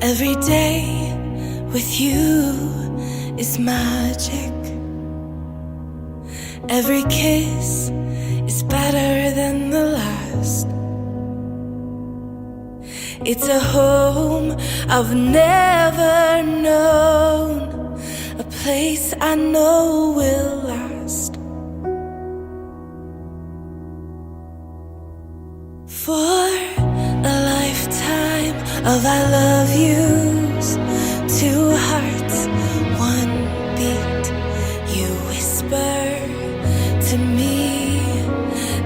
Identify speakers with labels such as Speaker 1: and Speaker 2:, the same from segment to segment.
Speaker 1: Every day with you is magic. Every kiss is better than the last. It's a home I've never known, a place I know will last. For a lifetime of I love yous, two hearts, one beat. You whisper to me,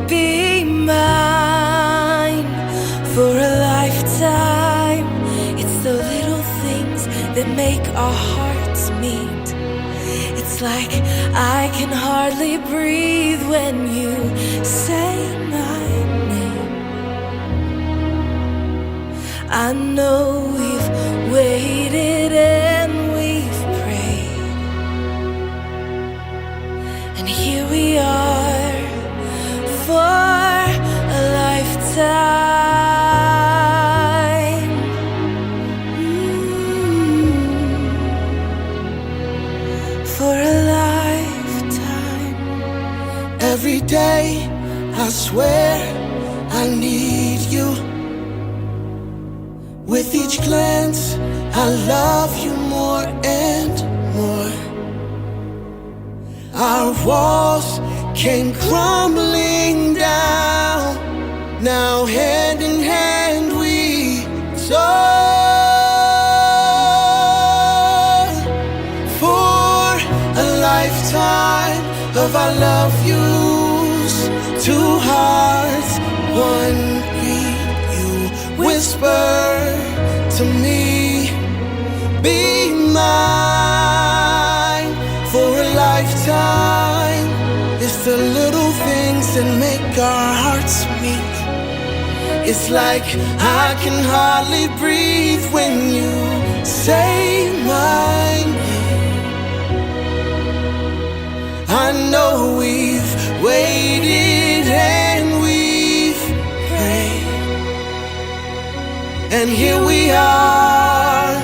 Speaker 1: be mine. For a lifetime, it's the little things that make our hearts meet. It's like I can hardly breathe when you say my name. I know we've waited and we've prayed, and here we are for a lifetime. For a lifetime.
Speaker 2: Every day I swear I need you. With each glance, I love you more and more. Our walls came crumbling down. Now hand in hand we soar. For a lifetime of I love yous, two hearts, one beat. You whisper to me, be mine. For a lifetime, it's the little things that make our hearts meet. It's like I can hardly breathe when you say my name. I know we've waited and we've prayed, and here we are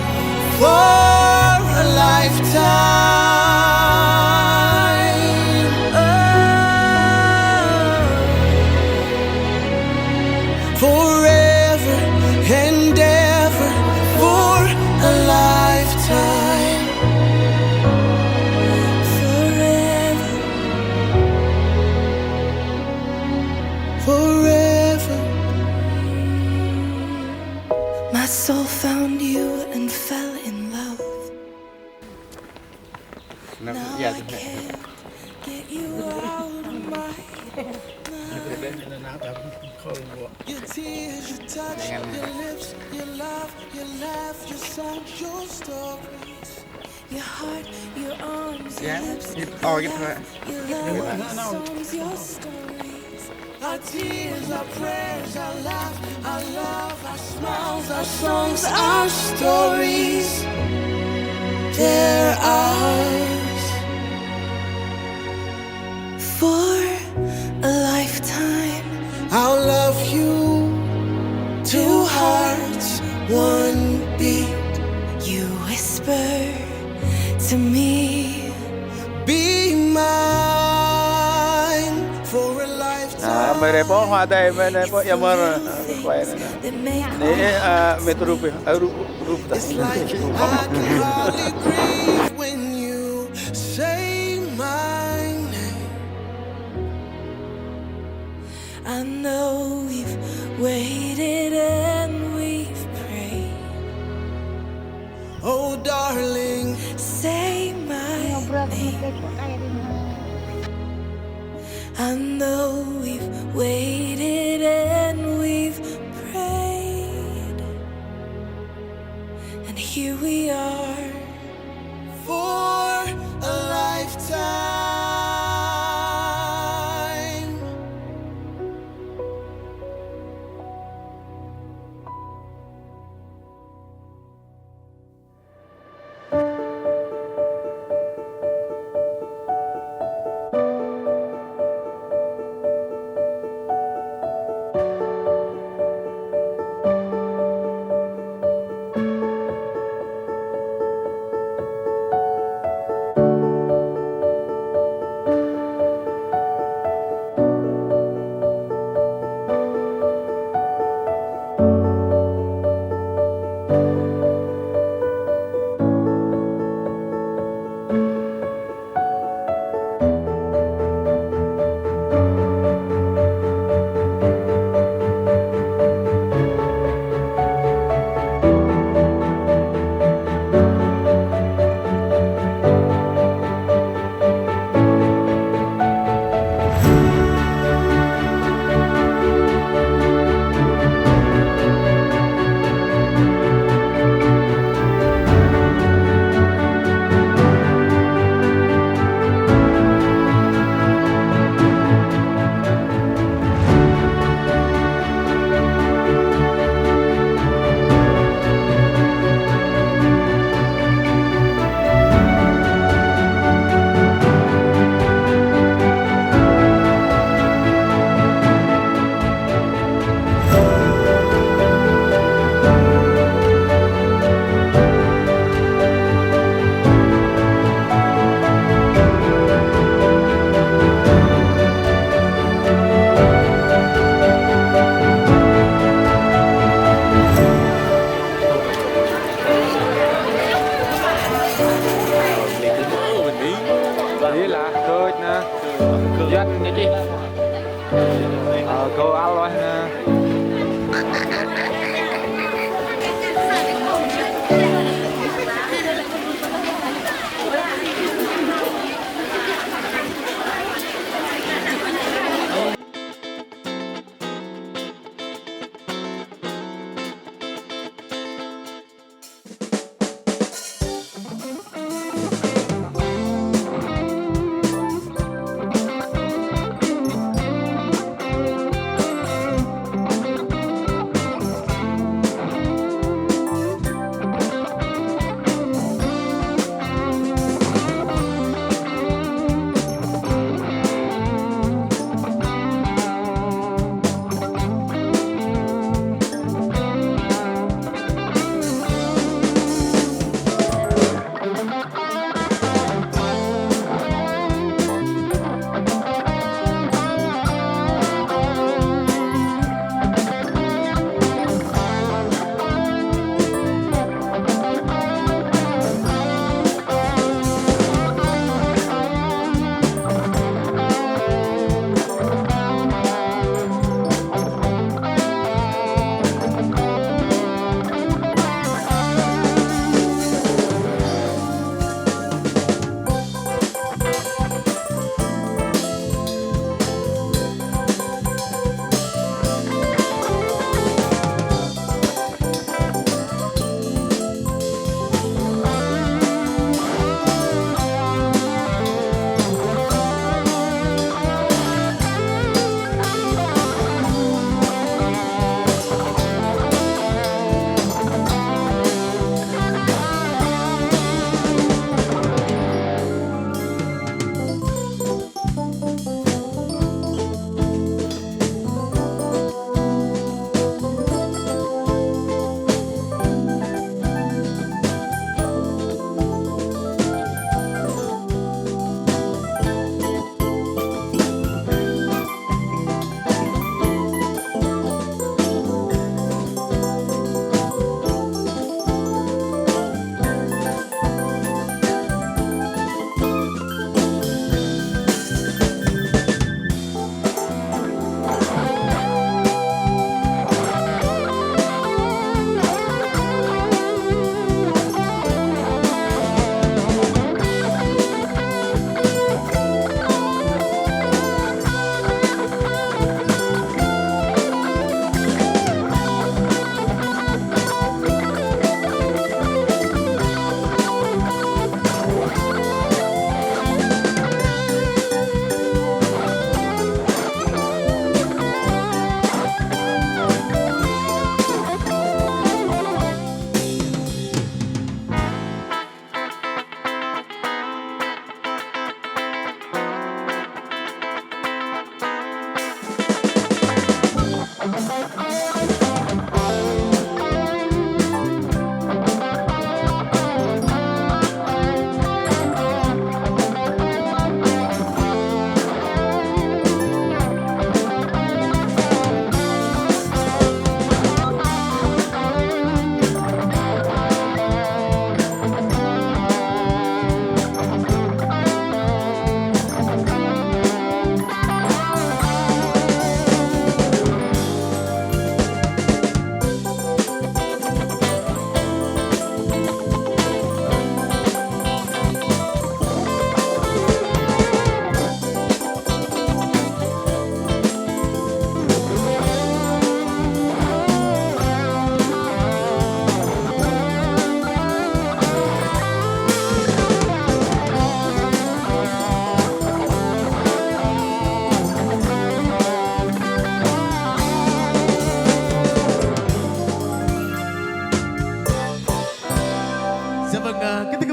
Speaker 2: for a lifetime. Forever and ever for a lifetime.
Speaker 1: Forever.
Speaker 2: Forever.
Speaker 1: My soul found you and fell in love. Now I can't get you out of my mind.
Speaker 2: Your tears, your touch, your lips, your love, your laugh, your song, your stories.
Speaker 1: Your heart, your arms, your
Speaker 3: Yeah,
Speaker 1: lips,
Speaker 3: it
Speaker 1: your
Speaker 3: all get
Speaker 1: love,
Speaker 3: hurt.
Speaker 1: your love, your songs, your stories.
Speaker 2: Our tears, our prayers, our laugh, our love, our smiles, our songs, our stories. They're ours.
Speaker 1: For a lifetime,
Speaker 2: I'll love you. Two hearts, one beat.
Speaker 1: you whisper to me,
Speaker 2: Be mine for a lifetime.
Speaker 3: Bên đây có hoa tây, bên đây có em quay này.
Speaker 1: that make
Speaker 3: Để metro roof, roof
Speaker 2: It's like I can hardly breathe when you say my name.
Speaker 1: I know we've waited and we've prayed.
Speaker 2: Oh, darling,
Speaker 1: Say my name. I know we've waited and we've prayed, and here we are
Speaker 2: for a lifetime.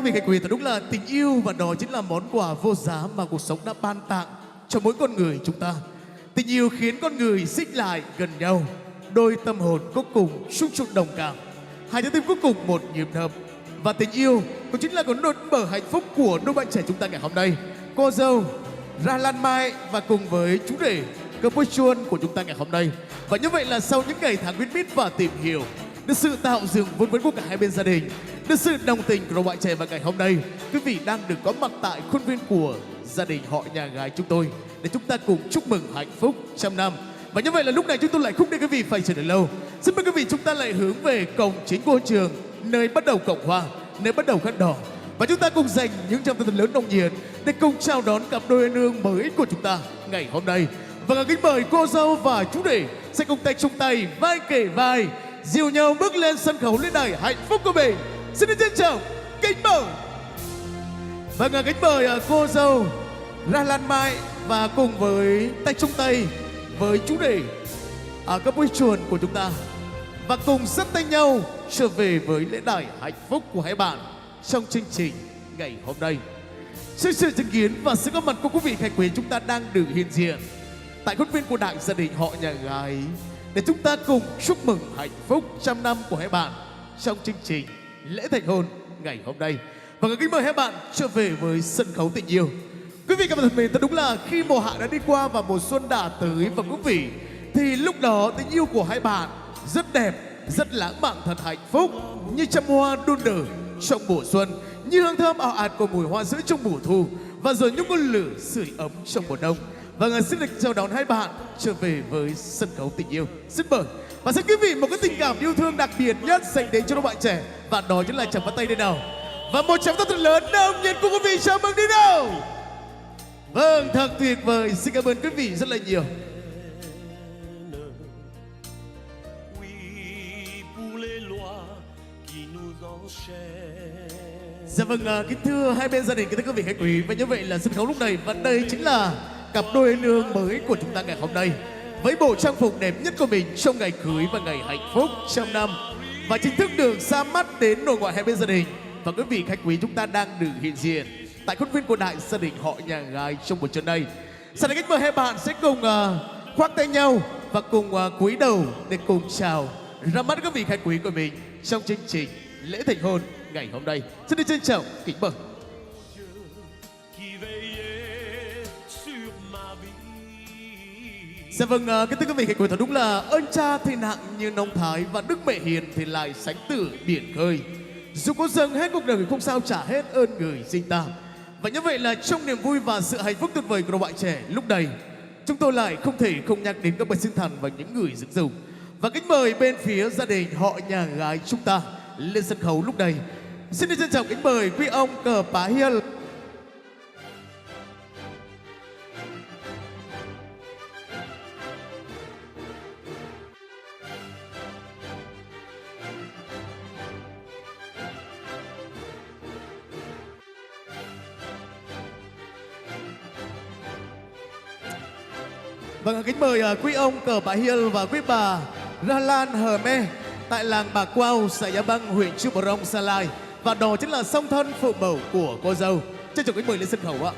Speaker 4: vị khách quý, thật đúng là tình yêu và đó chính là món quà vô giá mà cuộc sống đã ban tặng cho mỗi con người chúng ta. Tình yêu khiến con người xích lại gần nhau, đôi tâm hồn cuối cùng xúc chụt đồng cảm, hai trái tim cuối cùng một nhịp đập. Và tình yêu cũng chính là nỗi bờ hạnh phúc của đôi bạn trẻ chúng ta ngày hôm nay, cô dâu Ra Lan Mai và cùng với chú rể Cơ Bôi Chuôn của chúng ta ngày hôm nay. Và như vậy là sau những ngày tháng quen biết và tìm hiểu, được sự tạo dựng vun vén của cả hai bên gia đình, được sự đồng tình của đôi bạn trẻ, và ngày hôm nay quý vị đang được có mặt tại khuôn viên của gia đình họ nhà gái chúng tôi để chúng ta cùng chúc mừng hạnh phúc trăm năm. Và như vậy là lúc này chúng tôi lại không để quý vị phải chờ đợi lâu. Xin mời quý vị chúng ta lại hướng về cổng chính của hội trường, nơi bắt đầu cổng hoa, nơi bắt đầu khăn đỏ, và chúng ta cùng dành những tràng tay lớn nồng nhiệt để cùng chào đón cặp đôi anh ương mới của chúng ta ngày hôm nay. Và kính mời cô dâu và chú rể sẽ cùng tay chung tay, vai kề vai, dìu nhau bước lên sân khấu lễ đài hạnh phúc của mình. Xin được trân trọng kính mời. Vâng, kính mời cô dâu Ra Lan Mai và cùng với tay chung tay với chú rể Cơ Bôi Chuôn của chúng ta, và cùng dắt tay nhau trở về với lễ đài hạnh phúc của hai bạn trong chương trình ngày hôm nay. Trước sự chứng kiến và sự góp mặt của quý vị khách quý, chúng ta đang được hiện diện tại khuôn viên của đại gia đình họ nhà gái để chúng ta cùng chúc mừng hạnh phúc trăm năm của hai bạn trong chương trình lễ thành hôn ngày hôm nay. Và kính mời hai bạn trở về với sân khấu tình yêu. Quý vị các bạn thân mến, thật đúng là khi mùa hạ đã đi qua và mùa xuân đã tới, và quý vị thì lúc đó tình yêu của hai bạn rất đẹp, rất lãng mạn, thật hạnh phúc, như trăm hoa đua nở trong mùa xuân, như hương thơm ảo ạt của mùi hoa sữa trong mùa thu, và rồi những ngọn lửa sưởi ấm trong mùa đông. Và xin được chào đón hai bạn trở về với sân khấu tình yêu. Xin mời và xin quý vị một cái tình cảm yêu thương đặc biệt nhất dành đến cho các bạn trẻ, và đó chính là chàng bắt tay đây nào. Và một tràng tay thật lớn nồng nhiệt của quý vị chào mừng đi nào. Vâng, thật tuyệt vời. Xin cảm ơn quý vị rất là nhiều. Dạ vâng, kính thưa hai bên gia đình, kính thưa quý vị khách quý, và như vậy là sân khấu lúc này, và đây chính là cặp đôi anh ương mới của chúng ta ngày hôm nay, với bộ trang phục đẹp nhất của mình trong ngày cưới và ngày hạnh phúc trăm năm, và chính thức được ra mắt đến nội ngoại hai bên gia đình. Và quý vị khách quý, chúng ta đang được hiện diện tại khuôn viên của đại gia đình họ nhà gái trong buổi trưa nay. Sau đây kính mời hai bạn sẽ cùng khoác tay nhau và cùng cúi đầu để cùng chào ra mắt quý vị khách quý của mình trong chương trình lễ thành hôn ngày hôm nay. Xin được trân trọng kính mời. Dạ vâng, kính thưa quý vị khách quý, thật đúng là ơn cha thì nặng như nông thái, và đức mẹ hiền thì lại sánh tử biển khơi. Dù có dâng hết cuộc đời không sao trả hết ơn người sinh ta. Và như vậy là trong niềm vui và sự hạnh phúc tuyệt vời của đôi bạn trẻ lúc này, chúng tôi lại không thể không nhắc đến các bậc sinh thần và những người dựng dùng. Và kính mời bên phía gia đình họ nhà gái chúng ta lên sân khấu lúc này. Xin được trân trọng kính mời quý ông Cờ Pá Hiên. Vâng, kính mời quý ông Cờ Pá Hiên và quý bà Ra Lan Hờ Me tại làng Bà Quao, xã Gia Băng, huyện Chư Bờ Rông, Sa Lai. Và đó chính là song thân phụ mẫu của cô dâu. Trân trọng kính mời lên sân khấu ạ.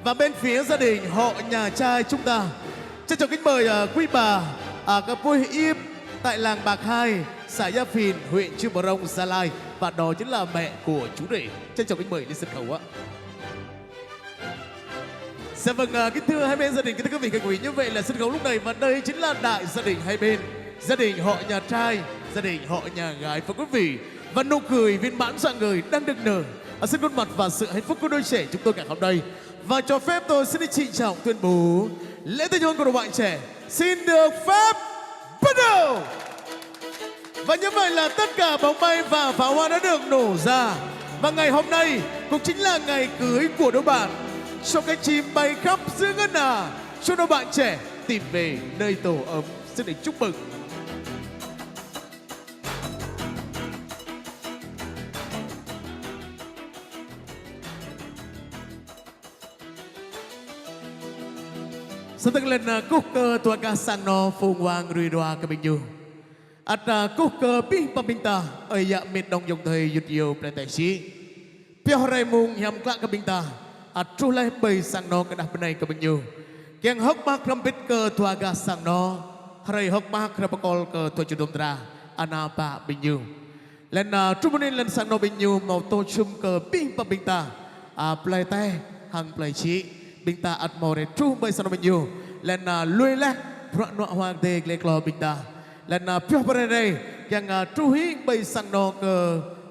Speaker 4: Và bên phía gia đình họ nhà trai chúng ta, trân trọng kính mời quý bà Cơ Bôi Im tại làng Bạc Hai, xã Gia Phìn, huyện Chư Bờ Rông, Sa Lai. Và đó chính là mẹ của chú rể. Trân trọng kính mời lên sân khấu ạ. Dạ vâng, kính thưa hai bên gia đình, kính thưa quý vị khách quý, như vậy là sân khấu lúc này, và đây chính là đại gia đình hai bên, gia đình họ nhà trai, gia đình họ nhà gái, và quý vị, và nụ cười viên mãn rạng ngời đang được nở ở trên khuôn mặt và sự hạnh phúc của đôi trẻ chúng tôi ngày hôm nay. Và cho phép tôi xin trịnh trọng tuyên bố lễ thành hôn của đôi bạn trẻ xin được phép bắt đầu. Và như vậy là tất cả bóng bay và pháo hoa đã được nổ ra, và ngày hôm nay cũng chính là ngày cưới của đôi bạn. Cho cánh chim bay khắp giữa ngân hà, cho đôi bạn trẻ tìm về nơi tổ ấm. Xin được chúc mừng. Xin tặng lên cúc cơ tua ca sang no phùng hoàng rùi đoà cả bình dù. Cúc cơ bí bà bình ta, ơi dạ miệt đồng dòng thời dụt yêu bè tài sĩ. Pio rai mung hiam klak ke binta. Trulai bay sang no ke dah benai ke benyu. Yang hok mak rampit ke tuaga sang no. Harai hok mak rapakol ke tua judum dra. Anapa benyu. Len trumanin len sang no benyu mau to chum ke ping pa binta. Play tay hang play chi. Binta at more tru bay sang no benyu. Len lui lek prak no hoang de glek lo binta. Len pio rai đây yang tru hi bay sang no ke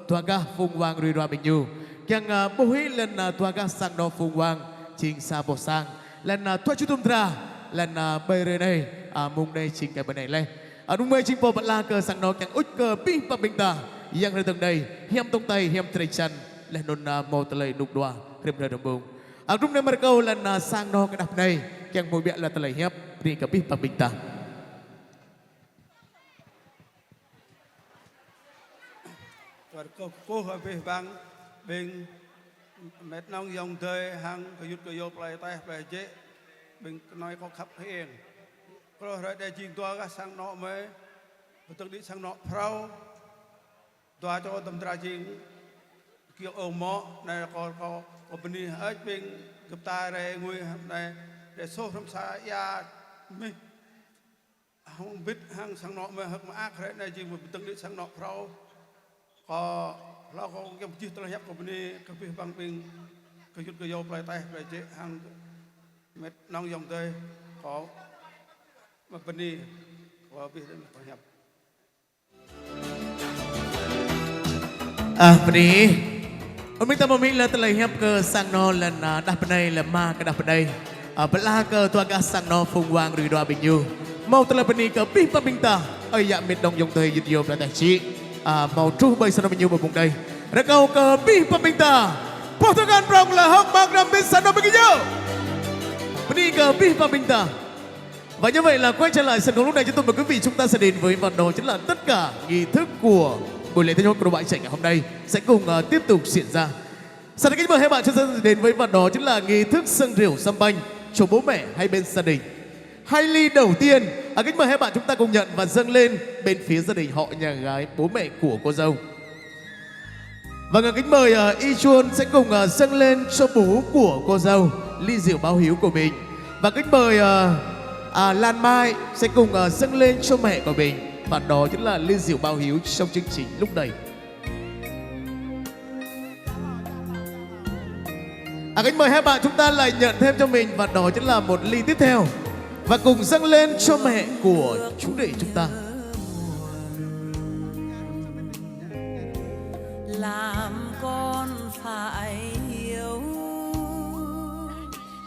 Speaker 4: tuaga phung wang rui roa benyu. Yang bohi len tuaga sang no phung wang ching sa bo sang. Len tua chutum dra len bay re này mung đây ching cái bên này lên. Đúng mây ching po bật la cơ sang no yang út cơ ping pa binta. Yang re tầng đây hiam tông tay hiam trei chan len non mo telai nuk doa rem re dombung. Đúng này mereka len sang no cái đập này yang mui biak la telai hiap ri ke ping pa binta.
Speaker 3: Cô hỏi về bang bên mẹ nông dòng đời hàng cái yết cái yết lại tay về chế bên nói có khắp hiền có rồi để chinh toa cái sang nọ mới tự đi sang nọ phao toa cho tầm tra chinh kiểu ôm mỏ này có bên đi hết bên gặp ta đây ngồi này để số thăm xa ya mình không biết hàng sang nọ mới học mà ác đấy này chinh một tự đi sang nọ phao cóเราก็ยังจิตระยับกับนี้กับพี่บางปิงก็ยุดก็โยปลายใต้ปลายเจ๊หางเม็ดน้องยองเตยขอมาปนีขอพี่ได้ระยับ
Speaker 4: ปนีmình ta mình là tây hiệp cơ sang no lần đạp bên đây là ma cái đạp bên đây bên la cơ tua cái sang no phùng hoàng rùi đoa bình du mau tây bên này cơ pi pa bình ta ơi dạ miệt đông dòng tây dịch là tài chi màu tru bay sang no bình du một vùng đây ra câu cơ pi pa bình ta Portugal Prong là hóc bạc đam bên sang no bình du bên này cơ pi pa bình ta. Và như vậy là quay trở lại sân khấu lúc này chúng tôi mời quý vị chúng ta sẽ đến với phần đó chính là tất cả nghi thức của buổi lễ tân hôn của đội bạn trẻ ngày hôm nay sẽ cùng tiếp tục diễn ra. Sau đây kính mời hai bạn chúng ta đến với phần đó chính là nghi thức dâng rượu sâm banh cho bố mẹ hay bên gia đình. Hai ly đầu tiên kính mời hai bạn chúng ta cùng nhận và dâng lên bên phía gia đình họ nhà gái bố mẹ của cô dâu. Và kính mời Y Chuan sẽ cùng dâng lên cho bố của cô dâu ly rượu báo hiếu của mình. Và kính mời Lan Mai sẽ cùng dâng lên cho mẹ của mình. Và đó chính là ly rượu báo hiếu trong chương trình lúc này. Kính mời hai bạn chúng ta lại nhận thêm cho mình. Và đó chính là một ly tiếp theo. Và cùng dâng lên cho mẹ của chú rể chúng ta.
Speaker 1: Làm con phải hiểu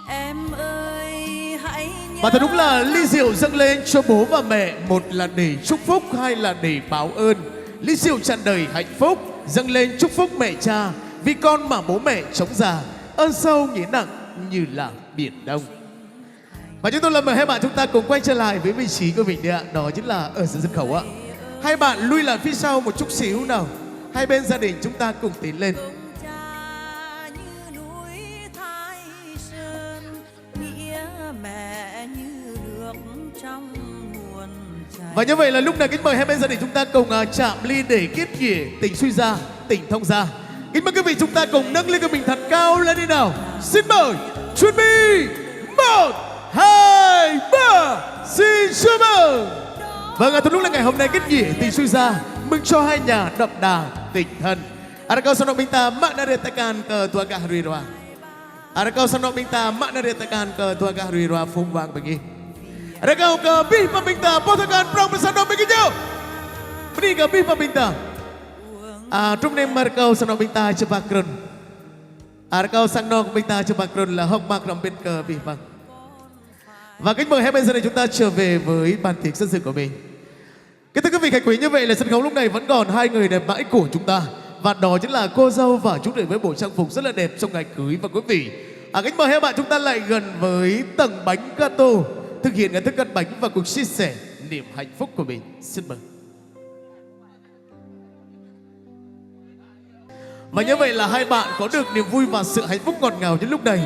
Speaker 1: em ơi hãy nhớ.
Speaker 4: Và thật đúng là ly rượu dâng lên cho bố và mẹ, một là để chúc phúc, hai là để báo ơn. Ly rượu tràn đầy hạnh phúc dâng lên chúc phúc mẹ cha, vì con mà bố mẹ chống già, ơn sâu nghĩa nặng như là biển Đông. Và chúng tôi là mời hai bạn chúng ta cùng quay trở lại với vị trí của mình đấy ạ. Đó chính là ở sân khấu ạ. Hai bạn lui lại phía sau một chút xíu nào. Hai bên gia đình chúng ta cùng tiến lên. Và như vậy là lúc này kính mời hai bên gia đình chúng ta cùng chạm ly để kết nghĩa tình suy ra, tình thông ra. Kính mời quý vị chúng ta cùng nâng ly của mình thật cao lên đi nào. Xin mời chuẩn bị 1, 2, 3, xin chúc mừng. Vâng, từ lúc là ngày hôm nay kết nghĩa tình suy ra, mừng cho hai nhà đậm đà tình thân. Ada kau sanok minta makna retakan ke tuaga Harirwa. Ada kau sanok minta makna retakan ke tuaga Harirwa phung vang pergi. Ada kau ke bih peminta Portugal Prong bersama begitu. Beri ke bih peminta. Trung nem markau sanok minta cepakrun. Ada kau sanok minta cepakrun là hốc bạc rầm bên cờ bih vang. Và kính mời hai bên gia đình chúng ta trở về với bàn tiệc dân sự của mình. Kính thưa quý vị khách quý, như vậy là sân khấu lúc này vẫn còn hai người đẹp mãi của chúng ta. Và đó chính là cô dâu và chú rể với bộ trang phục rất là đẹp trong ngày cưới. Và quý vị, kính mời hai bạn chúng ta lại gần với tầng bánh gato, thực hiện nghi thức cắt bánh và cùng chia sẻ niềm hạnh phúc của mình. Xin mời. Và như vậy là hai bạn có được niềm vui và sự hạnh phúc ngọt ngào đến lúc này.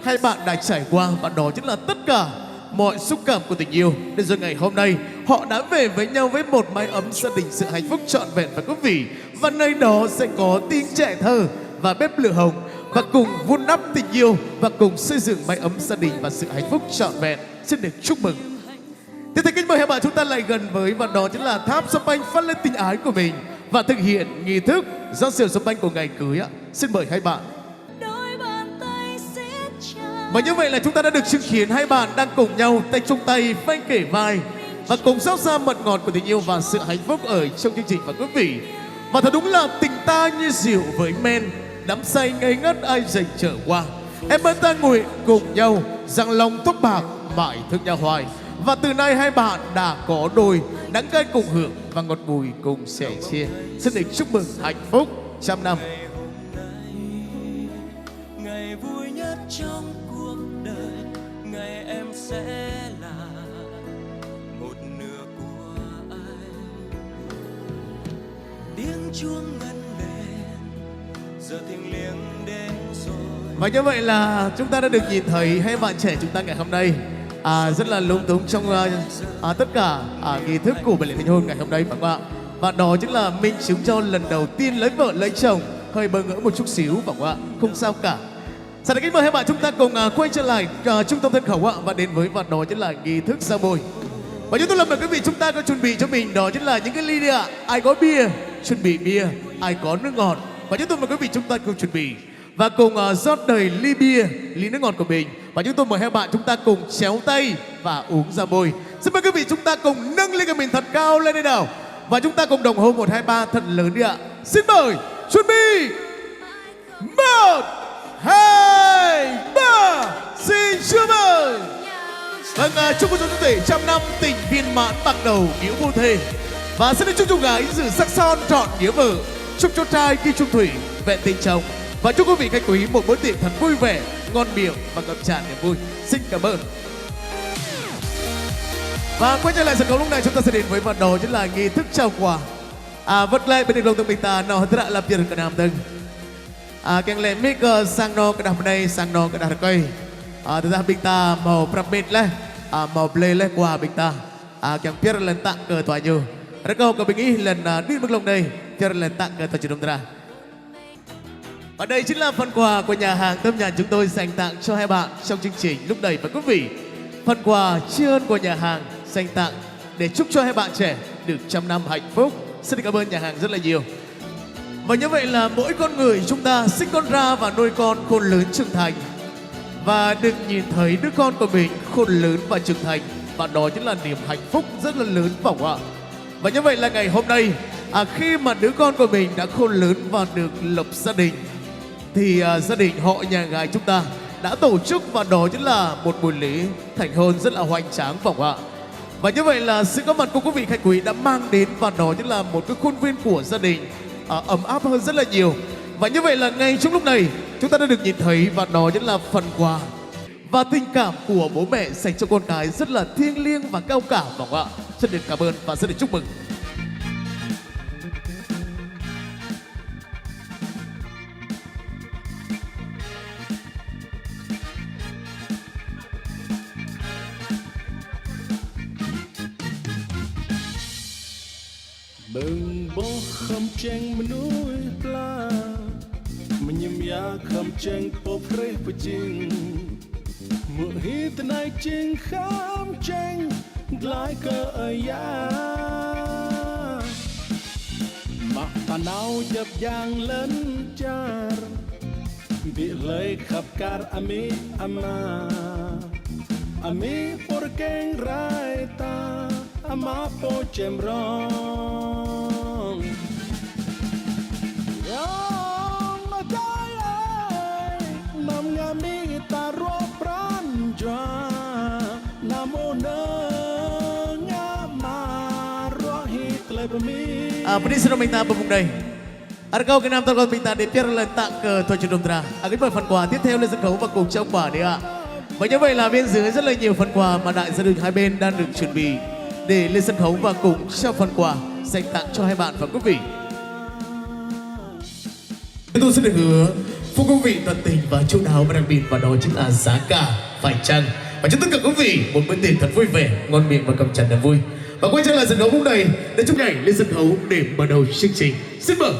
Speaker 4: Hai bạn đã trải qua và đó chính là tất cả mọi xúc cảm của tình yêu. Đến rồi ngày hôm nay họ đã về với nhau với một mái ấm gia đình, sự hạnh phúc trọn vẹn và quý vị. Và nơi đó sẽ có tiếng trẻ thơ và bếp lửa hồng và cùng vun đắp tình yêu và cùng xây dựng mái ấm gia đình và sự hạnh phúc trọn vẹn. Xin được chúc mừng. Tiếp theo kính mời hai bạn chúng ta lại gần với và đó chính là tháp champagne phát lên tình ái của mình và thực hiện nghi thức rót rượu champagne của ngày cưới ạ. Xin mời hai bạn. Và như vậy là chúng ta đã được chứng kiến hai bạn đang cùng nhau tay chung tay vai kể vai và cùng rót ra mật ngọt của tình yêu và sự hạnh phúc ở trong chương trình và quý vị. Và thật đúng là tình ta như rượu với men, đắm say ngây ngất ai dành trở qua. Em ơn ta nguyện cùng nhau rằng lòng tóc bạc mãi thương nhau hoài. Và từ nay hai bạn đã có đôi, đắng cay cùng hưởng và ngọt bùi cùng sẻ chia. Xin được chúc mừng hạnh phúc trăm năm.
Speaker 1: Ngày vui nhất trong cuộc đời, ngày em sẽ là một nửa của anh. Tiếng chuông ngân lên, giờ thiêng liêng đến rồi.
Speaker 4: Và như vậy là chúng ta đã được nhìn thấy hai bạn trẻ chúng ta ngày hôm nay rất là lung túng trong tất cả nghi thức của buổi lễ thành hôn ngày hôm nay, phải không ạ? Và đó chính là minh chứng cho lần đầu tiên lấy vợ lấy chồng hơi bỡ ngỡ một chút xíu, phải không ạ? Không sao cả. Sau đây kính mời hai bạn chúng ta cùng quay trở lại trung tâm sân khấu ạ và đến với và đó chính là nghi thức giao bôi. Và chúng tôi làm mời quý vị chúng ta có chuẩn bị cho mình đó chính là những cái ly đi ạ. Ai có bia chuẩn bị bia, ai có nước ngọt. Và chúng tôi mời quý vị chúng ta cùng chuẩn bị và cùng rót đầy ly bia, ly nước ngọt của mình. Và chúng tôi mời hai bạn chúng ta cùng chéo tay và uống ra bôi. Xin mời quý vị chúng ta cùng nâng ly của mình thật cao lên đây nào. Và chúng ta cùng đồng hôn 1, 2, 3 thật lớn đi ạ. Xin mời, chuẩn bị 1, 2, 3. Xin chúc mừng. Vâng, chúc mừng chúng thể trăm năm tình viên mãn bằng đầu nghĩa vô thề. Và xin được chúc cho gái giữ sắc son trọn nghĩa vợ, chúc cho trai ghi chung thủy vẹn tình chồng. Và chúc quý vị khách quý một bữa tiệc thật vui vẻ, ngon miệng và ngập tràn niềm vui. Xin cảm ơn. Và quay trở lại sân khấu lúc này chúng ta sẽ đến với phần đầu chính là nghi thức trao quà. Vật lệ bên đường mình ta nó rất là biệt cả nam từng. Cái lệ mic sang no cái đầm này sang no cái đầm cây. Thực ra mình ta màu prabit lên, màu play lên quà mình ta. Cái biết lần tặng cờ tòa nhiều. Rất câu có bình ý lần đi bước lòng đây, biết lần tặng cờ tòa chủ đồng ra. Và đây chính là phần quà của nhà hàng Tâm Nhàn chúng tôi dành tặng cho hai bạn trong chương trình lúc này và quý vị. Phần quà tri ân của nhà hàng dành tặng để chúc cho hai bạn trẻ được trăm năm hạnh phúc. Xin cảm ơn nhà hàng rất là nhiều. Và như vậy là mỗi con người chúng ta sinh con ra và nuôi con khôn lớn trưởng thành. Và được nhìn thấy đứa con của mình khôn lớn và trưởng thành. Và đó chính là niềm hạnh phúc rất là lớn phải không ạ? Và như vậy là ngày hôm nay khi mà đứa con của mình đã khôn lớn và được lập gia đình thì gia đình họ nhà gái chúng ta đã tổ chức và đó chính là một buổi lễ thành hôn rất là hoành tráng phải không ạ? Và như vậy là sự có mặt của quý vị khách quý đã mang đến và đó chính là một cái khuôn viên của gia đình ấm áp hơn rất là nhiều. Và như vậy là ngay trong lúc này chúng ta đã được nhìn thấy và đó chính là phần quà và tình cảm của bố mẹ dành cho con cái rất là thiêng liêng và cao cả phải không ạ? Rất được cảm ơn và rất được chúc mừng.
Speaker 1: Bừng bó khăm chênh mà nuôi pla mà nhầm ya khăm chênh bó phê phê chinh mưa hít này chinh khăm chênh lại cơ ở ya mặc ta nào dập dàng lên char bị lấy khắp car ami por keng raita ama po chemrong yang matai nam ngami ta ro pran jwa namo na ngama ro hit lebmi
Speaker 4: Penisino mình ta bùng đây. Câu cái nam ta còn mình ta để biết là tặng cờ thôi chừng đồng ra. Cái mời phần quà tiếp theo lên sân khấu và cùng trao quà đi ạ. Và như vậy là bên dưới rất là nhiều phần quà mà đại gia đình hai bên đang được chuẩn bị để lên sân khấu và cùng trao phần quà dành tặng cho hai bạn và quý vị. Tôi sẽ được hứa phục quý vị tận tình và chu đáo và đặc biệt và đó chính là giá cả phải chăng. Và chúc tất cả quý vị một bữa tiệc thật vui vẻ, ngon miệng và cầm chặt niềm vui. Và quay trở lại sân khấu lúc này để chúng nhảy lên sân khấu để mở đầu chương trình. Xin mời.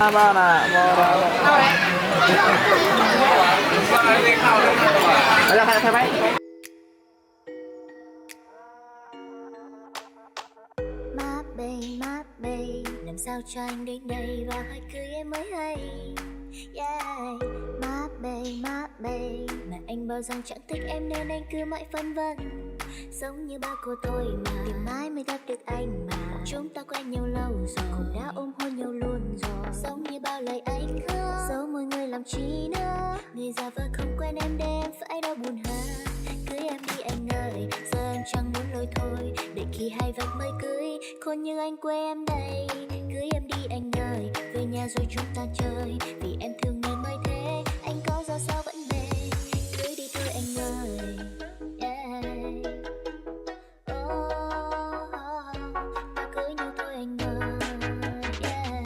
Speaker 5: Má bê, làm sao cho anh đến đây và hỏi cưới em mới hay. Yeah, má bê, mà anh bảo rằng chẳng thích em nên anh cứ mãi phân vân. Giống như bao cô thôi mà, thì mãi mới gặp được anh mà. Chúng ta quen nhau lâu rồi, cũng đã ôm hôn nhau luôn rồi. Giống như bao lời anh hứa, dẫu mỗi người làm chi nữa. Người già vợ không quen em để em phải đau buồn hơn. Cưới em đi anh ơi, giờ em chẳng muốn lôi thôi. Để khi hai vạch mới cưới, khôn như anh quê em đây. Cưới em đi anh ơi, về nhà rồi chúng ta chơi. Vì em thương nên mới thế, anh có ra sao vẫn về. Cưới đi thôi anh ơi, yeah. Ta cưới nhau thôi anh ơi, yeah.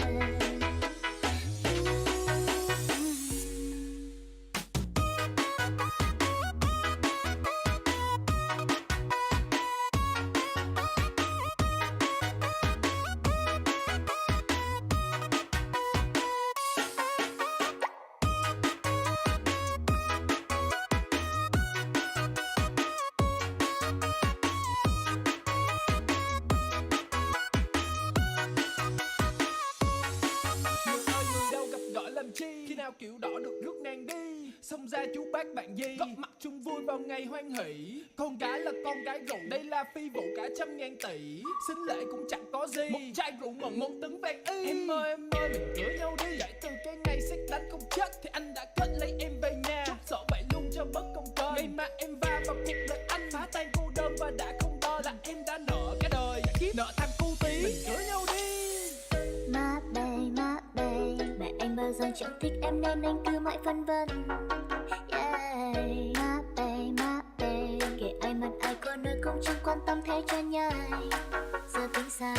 Speaker 6: Khi nào kiểu đỏ được rước nàng đi, xông ra chú bác bạn gì góp mặt chung vui vào ngày hoan hỷ. Con gái là con gái rượu, đây là phi vụ cả 100.000 tỷ. Xính lễ cũng chẳng có gì, một chai rượu mừng 1 tấn vàng y. Em ơi mình cưới nhau đi, kể từ cái ngày xét đánh không chết thì anh đã kết lấy em về nhà. Chúc sợ vậy luôn cho bớt công cơn, ngày mà em va vào cuộc đời anh phá tan cô đơn và đã không đo là em đã nợ cả đời kiếp nợ thằng cu tí. Mình cưới nhau đi.
Speaker 5: Má bê, mẹ anh bao giờ chẳng thích em nên anh cứ mãi phân vân. Yeah, má bê, kể ai mặt ai có nơi cũng chẳng quan tâm thế cho nhai. Giờ tính sao?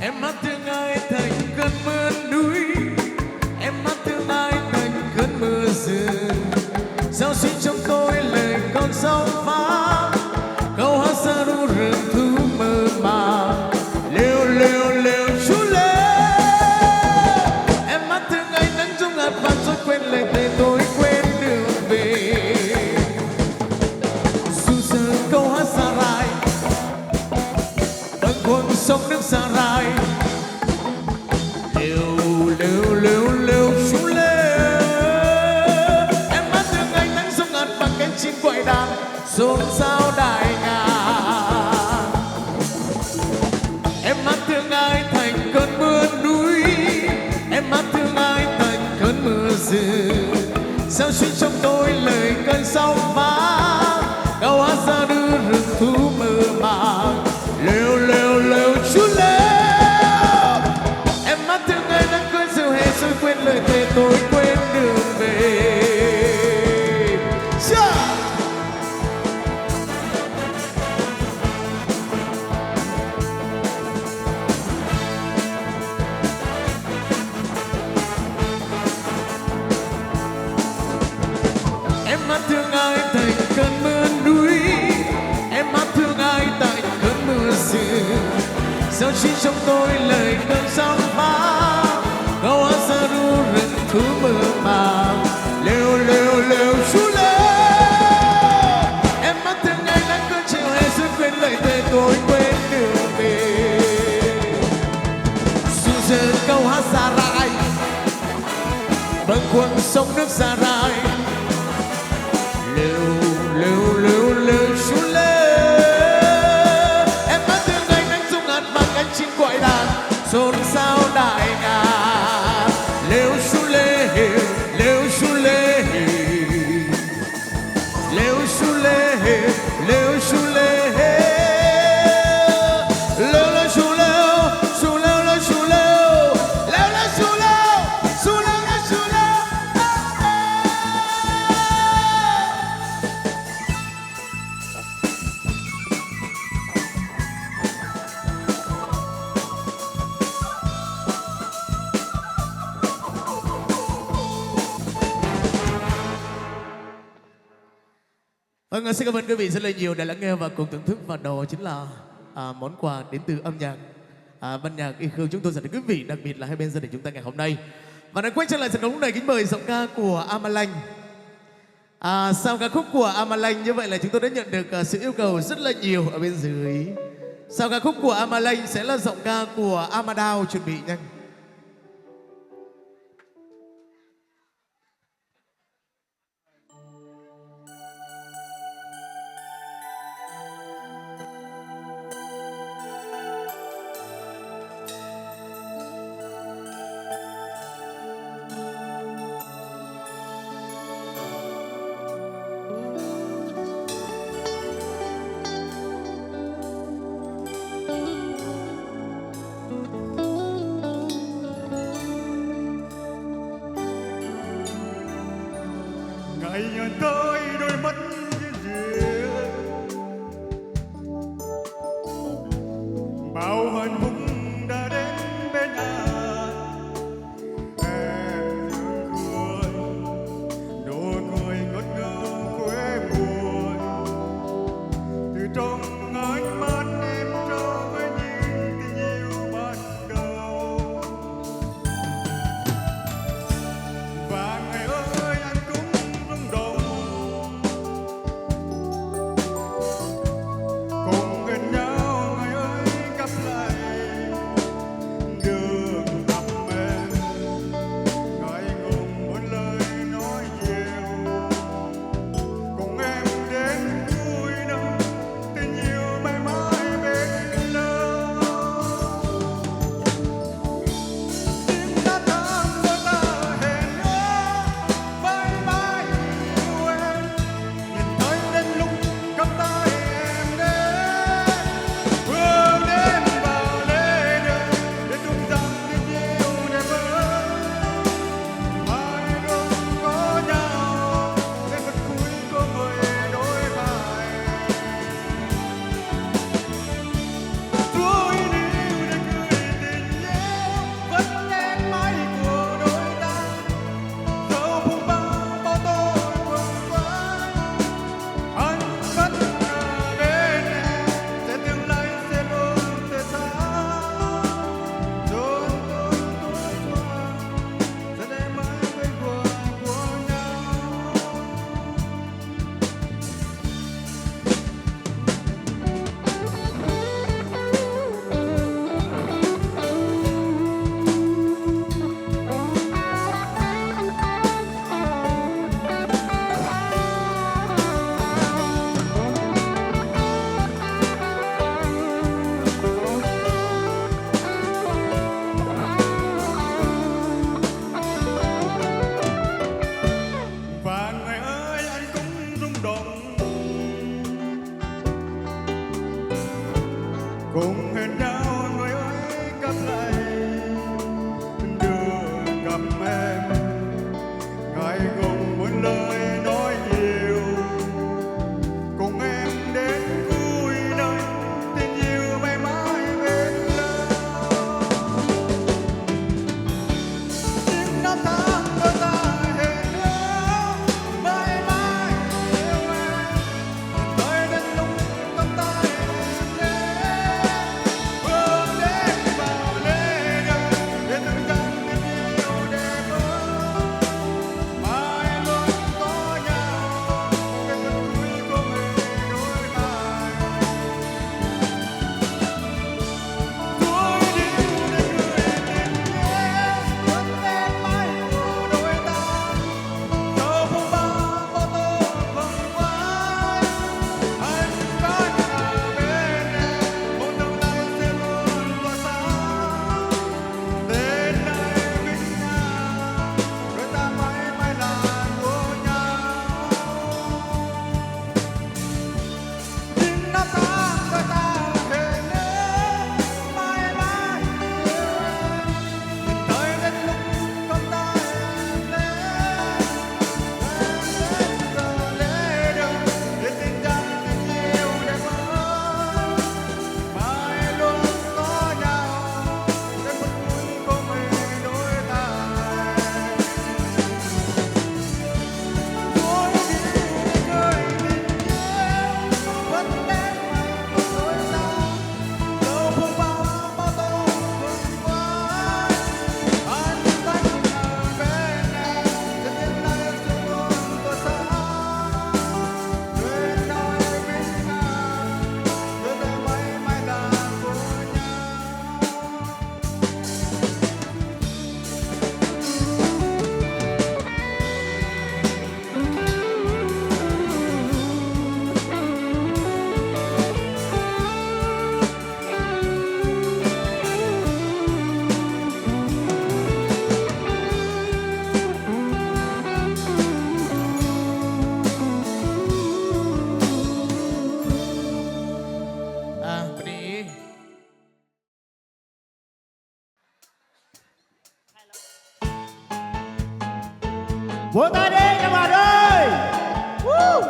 Speaker 2: Em hát thương ai thành cơn mưa núi, em hát thương ai thành cơn mưa rừng. Sao suy trong tôi lời con sóng phá, câu hát xa ru rừng thu mơ màng. Lêu lêu lêu chú lêu. Em hát thương ai nắng trong hạt vàng rồi quên lời thề tôi quên đường về. Dù giờ câu hát xa lại, vẫn cuồng sông nước xa lại. Lêu chú lêu. Em hát thương anh nắng sông hạt bằng cánh chim gọi đàn xôn xao đại ngàn. Em hát thương ai thành cơn mưa núi, em hát thương ai thành cơn mưa rừng. Sao suy trong tôi lời cơn sóng phá, câu hát ra đưa rừng thu mơ màng. Lêu chú lêu. Em hát thương ai đang quên rượu hè rồi quên lời thề tôi quên đường về. Em hát thương ai thành cơn mưa núi, em hát thương ai tại cơn mưa rừng. Sao chỉ trong tôi lời cơn sóng phá, câu hát ra ru rừng thứ mơ màng. Lêu chú lêu.
Speaker 4: bâng khuâng sông nước xa rải. Lưu lưu lưu lưu chú lê, em mắt thương anh rung ngàn vang anh chim gọi đàn xôn xao đại ngàn. Lưu chú lê, lưu chú lê, lưu chú lê, lưu chú lê. Vâng, xin cảm ơn quý vị rất là nhiều đã lắng nghe và cùng thưởng thức, và đó chính là món quà đến từ âm nhạc ban nhạc Y Khương chúng tôi dành đến quý vị, đặc biệt là hai bên gia đình chúng ta ngày hôm nay. Và nói quay trở lại sân khấu lúc này, kính mời giọng ca của Amalanh. Sau ca khúc của Amalanh như vậy là chúng tôi đã nhận được sự yêu cầu rất là nhiều ở bên dưới. Sau ca khúc của Amalanh sẽ là giọng ca của Amadao, chuẩn bị nhanh. Vỗ tay đi các bạn ơi. Woo!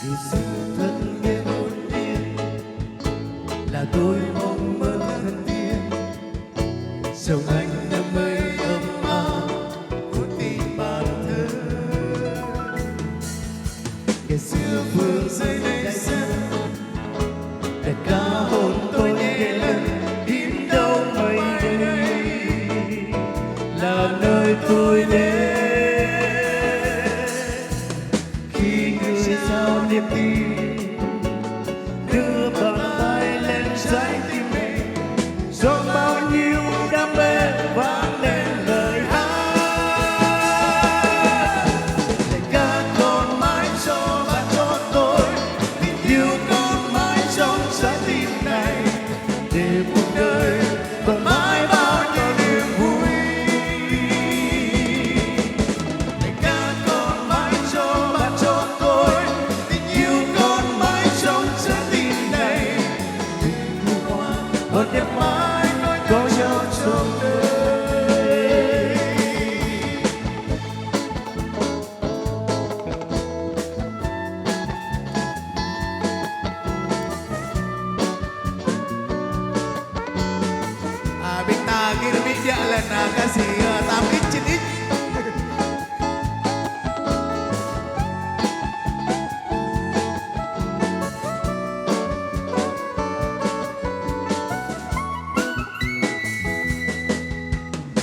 Speaker 2: Thì sự thân nghe hồn nhiên là tôi mong mơ thân tiên, dòng anh đam mê ấm áp của tình bạn thơ. Ngày xưa phương rơi đầy sân, để ca hồn tôi nhẹ lần đến đâu mây đây là nơi tôi đến. Niềm tin đưa bàn tay lên trái tim mình, dòng bao nhiêu đam mê vang lên lời hát. Lời ca còn mãi cho và cho tôi, tình yêu còn mãi trong trái tim này, để cuộc đời còn mãi bao nhiêu niềm vui. Lời ca còn mãi cho và cho tôi, còn đẹp mãi có nhau trong đời.
Speaker 4: Bên ta kia nó biết dạ lần ca sĩ 8X 9X.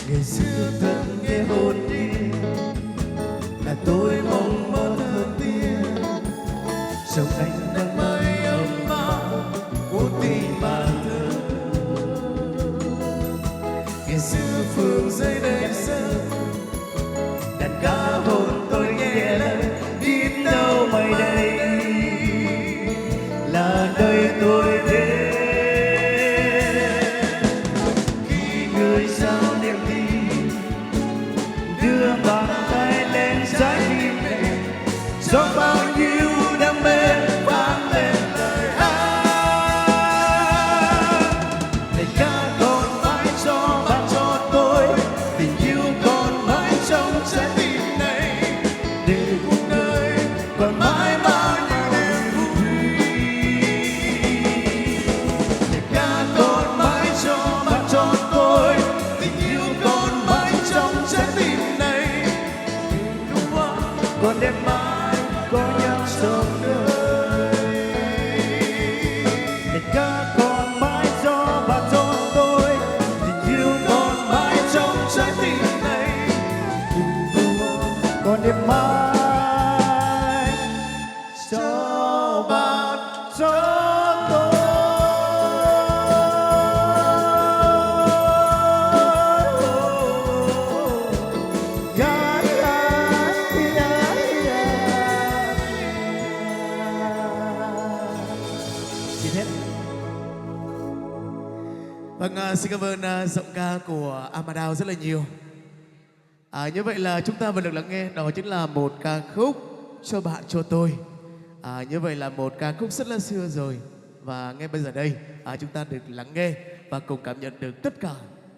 Speaker 2: Ngày xưa thân nghe hồn nhiên là tôi mong mơ thân tiên, dòng anh đang mây ấm áp của tình bạn thơ. Ngày xưa phương rơi đầy sân, đàn ca hồn tôi nghe lên biết đâu mây đây là nơi tôi đến. Khi người sao niềm tin đưa bàn tay lên trái tim mình, do bao nhiêu đam mê vang lên lời hát. Lời ca còn mãi cho và cho tôi, tình yêu còn mãi trong trái tim này, để cuộc đời còn mãi bao nhiêu niềm vui. Lời ca còn mãi cho và cho tôi, tình yêu còn mãi trong trái tim này, còn đẹp mãi có nhau trong đời. Lời ca còn mãi cho và cho tôi, tình yêu còn mãi trong trái tim này, còn đẹp mãi cho bạn cho tôi.
Speaker 4: Xin hết. Vâng, xin cảm ơn giọng ca của Amadao rất là nhiều. Như vậy là chúng ta vừa được lắng nghe, đó chính là một ca khúc Cho Bạn Cho Tôi. Như vậy là một ca khúc rất là xưa rồi. Và ngay bây giờ đây chúng ta được lắng nghe và cùng cảm nhận được tất cả,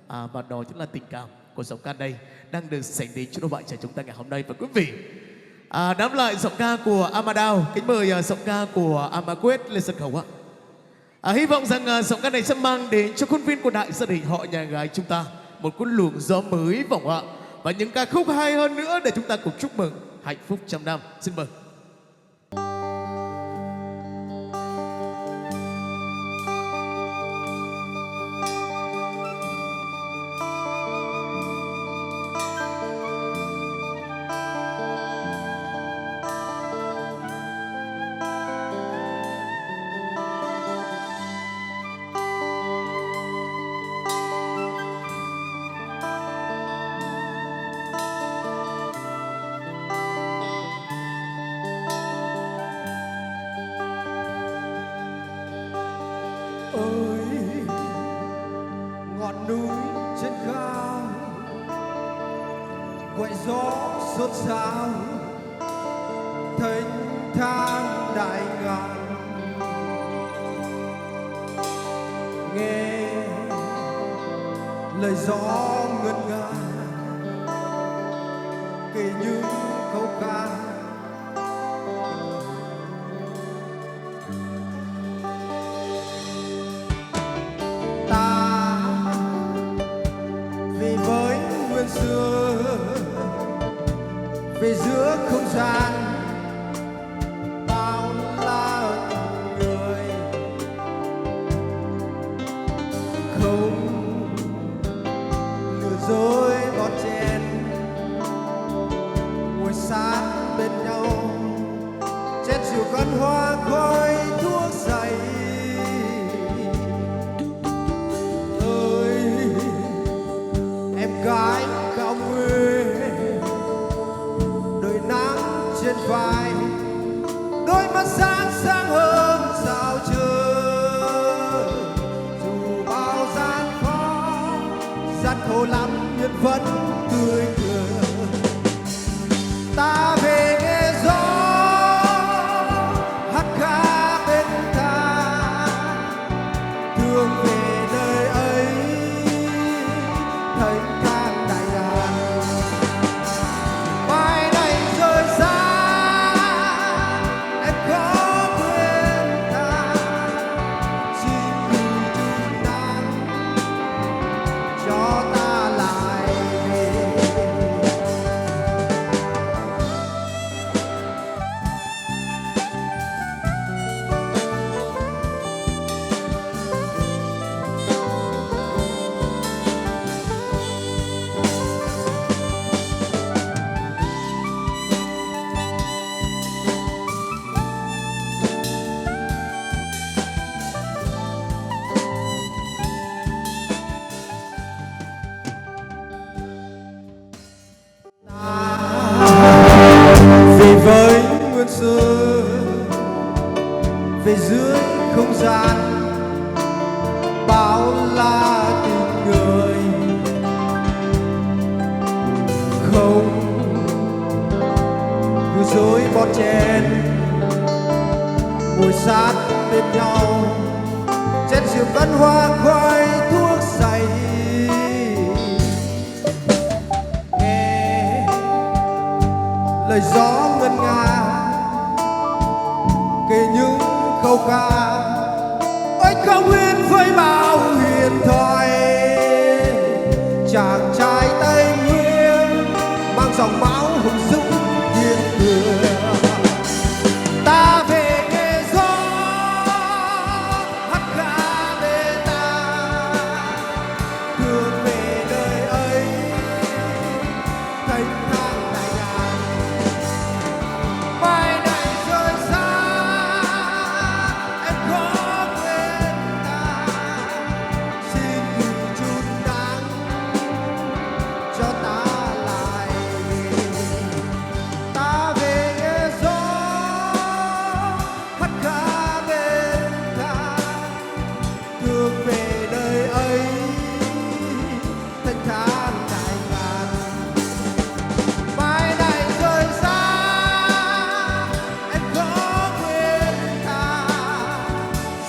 Speaker 4: và đó chính là tình cảm của giọng ca đây đang được dành đến cho đôi bạn trẻ chúng ta ngày hôm nay. Và quý vị đáp lại giọng ca của Amadao, kính mời giọng ca của Amaquet lên sân khấu ạ. Hy vọng rằng giọng ca này sẽ mang đến cho khuôn viên của đại gia đình họ nhà gái chúng ta một cuốn luồng gió mới vọng ạ, và những ca khúc hay hơn nữa để chúng ta cùng chúc mừng hạnh phúc trăm năm. Xin mời.
Speaker 3: sao thênh thang đại ngàn, nghe lời gió ngân nga kể những câu ca. Ta về với nguyên xưa, về giữa không gian bao la người, không lừa dối bọt chen, ngồi sát bên nhau chén rượu con hoa khói thuốc dày. Ơi em gái cao nguyên, đôi nắng trên vai, đôi mắt sáng sáng hơn sao trời. Dù bao gian khó gian khổ lắm nhưng vẫn tươi cười. Ta về nghe gió hát ca bên ta, thương về nơi ấy thênh thang đại ngàn. Mai này rời xa em có quên ta, xin gửi chút nắng cho ta lại về. Về với nguyên xưa, về dưới không gian bao la tình người, không lừa dối bọt chen, ngồi sát bên nhau chén rượu văn hoa khoai thuốc say. Nghe lời gió ngân nga kể những câu ca. Ôi cao nguyên với bao huyền thoại, chàng trai Tây Nguyên mang dòng máu hùng dũng thiên đường. Ta về nghe gió hát ca bên ta, thương về nơi ấy thênh thang đại ngàn. Mai này rời xa em có quên ta, xin gửi chút nắng cho ta lại về. Ta về nghe gió hát ca bên ta, thương về nơi ấy thênh thang đại ngàn. Mai này rời xa em có quên ta,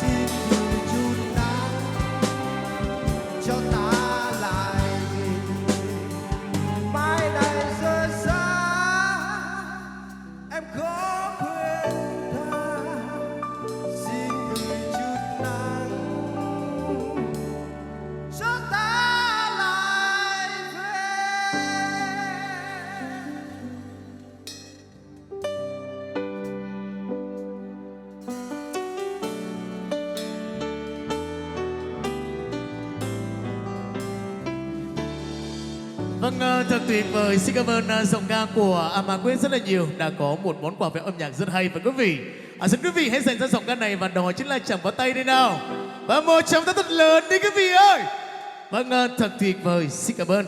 Speaker 3: xin gửi chút nắng cho ta lại về. Mai này rời xa em có quên ta, xin gửi chút nắng cho ta lại về.
Speaker 4: Vâng, thật tuyệt vời. Xin cảm ơn giọng ca của Mà Quyên rất là nhiều, đã có một món quà về âm nhạc rất hay. Và quý vị, xin quý vị hãy dành ra giọng ca này, và đó chính là Chẳng Có Tay đây nào. Và một tràng tay thật lớn đi quý vị ơi. Vâng, thật tuyệt vời. Xin cảm ơn.